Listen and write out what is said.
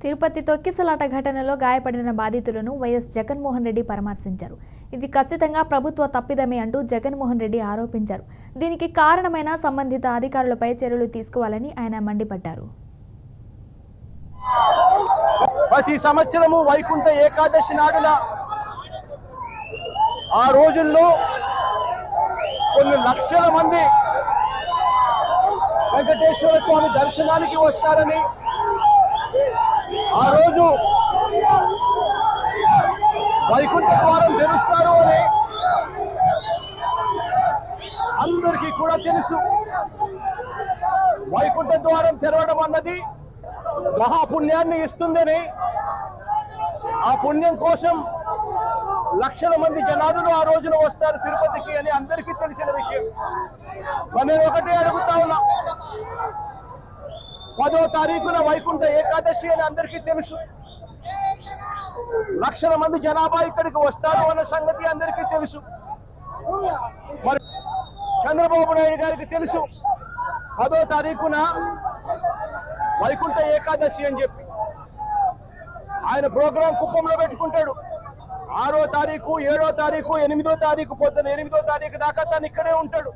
తిరుపతి తొక్కిసలాట ఘటనలో గాయపడిన బాధితులను వైఎస్ జగన్మోహన్ రెడ్డి పరామర్శించారు. ఇది ఖచ్చితంగా ప్రభుత్వ తప్పిదమే అంటూ జగన్మోహన్ రెడ్డి ఆరోపించారు. దీనికి కారణమైన సంబంధిత అధికారులపై చర్యలు తీసుకోవాలని ఆయన మండిపడ్డారు. ప్రతి సంవత్సరము వైకుంఠ ఏకాదశి నాడున ఆ రోజుల్లో కొన్ని లక్షల మంది వెంకటేశ్వర స్వామి దర్శనానికి వస్తారని, ఆ రోజు వైకుంఠ ద్వారం తెరుస్తారు అని అందరికీ కూడా తెలుసు. వైకుంఠ ద్వారం తెరవడం అన్నది మహాపుణ్యాన్ని ఇస్తుందని, ఆ పుణ్యం కోసం లక్షల మంది జనాదులు ఆ రోజున వస్తారు తిరుపతికి అని అందరికీ తెలిసిన విషయం. నేను ఒకటే అడుగుతా ఉన్నా, 10వ తారీఖున వైకుంఠ ఏకాదశి అని అందరికీ తెలుసు. లక్షల మంది జనాభా ఇక్కడికి వస్తారు అన్న సంగతి అందరికీ తెలుసు. మరి చంద్రబాబు నాయుడు గారికి తెలుసు 10వ తారీఖున వైకుంఠ ఏకాదశి అని చెప్పి. ఆయన ప్రోగ్రాం కుప్పంలో పెట్టుకుంటాడు. 6వ తారీఖు, 7వ తారీఖు, 8వ తారీఖు పొద్దున 8వ తారీఖు దాకా తను ఇక్కడే ఉంటాడు.